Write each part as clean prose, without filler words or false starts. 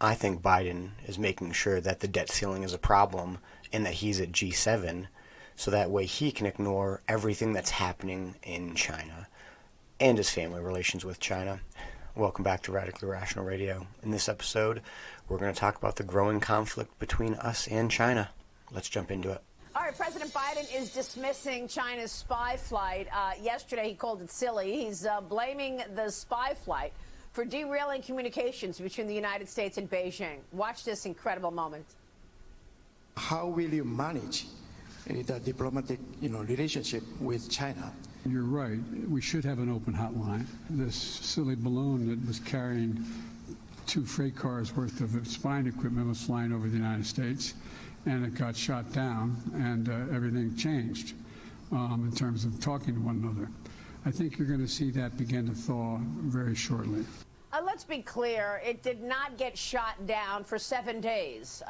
I think Biden is making sure that the debt ceiling is a problem and that he's at G7 so that way he can ignore everything that's happening in China and his family relations with China. Welcome back to Radically Rational Radio. In this episode, we're going to talk about the growing conflict between us and China. Let's jump into it. All right, President Biden is dismissing China's spy flight. Yesterday, he called it silly. He's blaming the spy flight for derailing communications between the United States and Beijing. Watch this incredible moment. How will you manage the diplomatic, relationship with China? You're right. We should have an open hotline. This silly balloon that was carrying 2 freight cars worth of spying equipment was flying over the United States, and it got shot down, and everything changed in terms of talking to one another. I think you're going to see that begin to thaw very shortly. Let's be clear, it did not get shot down for 7 days.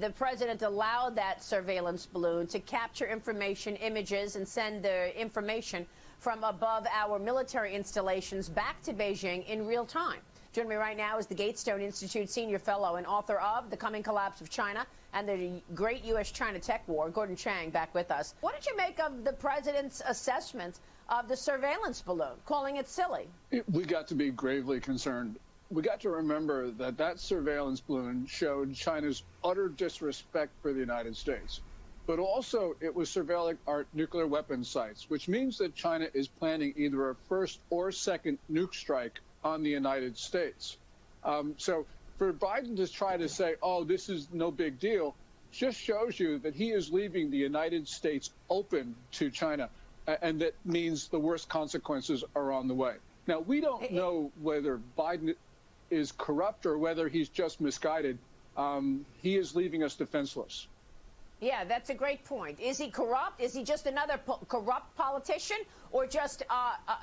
The president allowed that surveillance balloon to capture information, images, and send the information from above our military installations back to Beijing in real time. Joining me right now is the Gatestone Institute senior fellow and author of The Coming Collapse of China and the Great U.S.-China Tech War, Gordon Chang, back with us. What did you make of the president's assessment of the surveillance balloon, calling it silly? We got to be gravely concerned. We got to remember that that surveillance balloon showed China's utter disrespect for the United States. But also, it was surveilling our nuclear weapons sites, which means that China is planning either a first or second nuke strike on the United States. So for Biden to try to say, oh, this is no big deal, just shows you that he is leaving the United States open to China. And that means the worst consequences are on the way. Now, we don't know whether Biden is corrupt or whether he's just misguided. He is leaving us defenseless. Yeah, that's a great point. Is he corrupt? Is he just another corrupt politician or just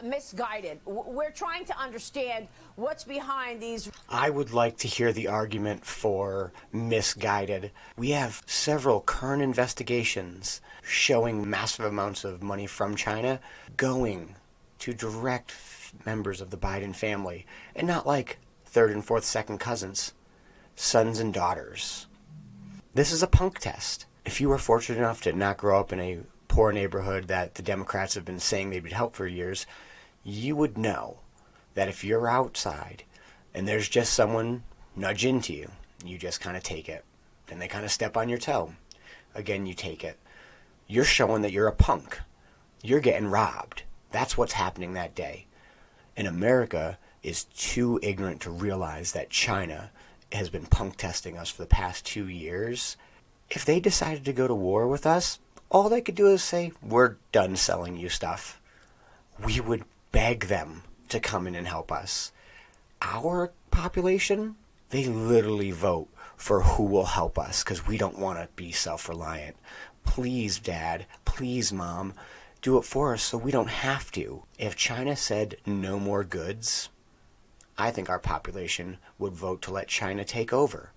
misguided? We're trying to understand what's behind these. I would like to hear the argument for misguided. We have several current investigations showing massive amounts of money from China going to direct members of the Biden family, and not like third and fourth, second cousins, sons and daughters. This is a punk test. If you were fortunate enough to not grow up in a poor neighborhood that the Democrats have been saying they would help for years, you would know that if you're outside and there's just someone nudge into you, you just kind of take it. Then they kind of step on your toe. Again, you take it. You're showing that you're a punk. You're getting robbed. That's what's happening that day. And America is too ignorant to realize that China has been punk testing us for the past 2 years. If they decided to go to war with us, all they could do is say, we're done selling you stuff. We would beg them to come in and help us. Our population, they literally vote for who will help us because we don't want to be self-reliant. Please, Dad, please, Mom, do it for us so we don't have to. If China said no more goods, I think our population would vote to let China take over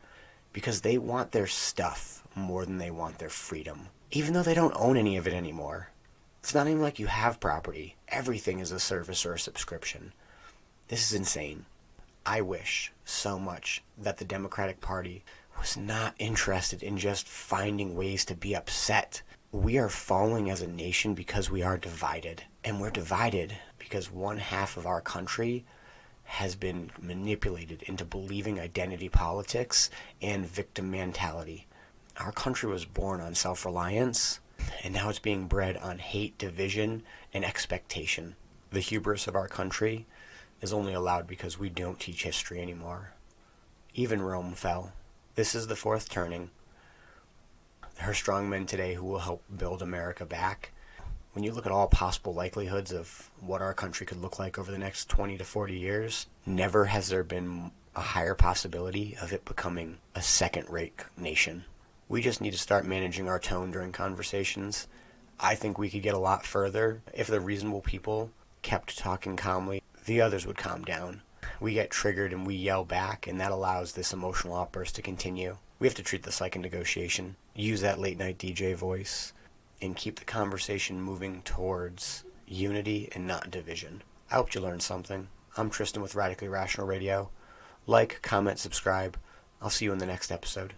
because they want their stuff more than they want their freedom, even though they don't own any of it anymore. It's not even like you have property. Everything is a service or a subscription. This is insane. I wish so much that the Democratic Party was not interested in just finding ways to be upset. We are falling as a nation because we are divided. And we're divided because one half of our country has been manipulated into believing identity politics and victim mentality. Our country was born on self-reliance, and now it's being bred on hate, division, and expectation. The hubris of our country is only allowed because we don't teach history anymore. Even Rome fell. This is the fourth turning. There are strong men today who will help build America back. When you look at all possible likelihoods of what our country could look like over the next 20 to 40 years, never has there been a higher possibility of it becoming a second-rate nation. We just need to start managing our tone during conversations. I think we could get a lot further if the reasonable people kept talking calmly. The others would calm down. We get triggered and we yell back, and that allows this emotional outburst to continue. We have to treat this like a negotiation. Use that late-night DJ voice and keep the conversation moving towards unity and not division. I hope you learned something. I'm Tristan with Radically Rational Radio. Like, comment, subscribe. I'll see you in the next episode.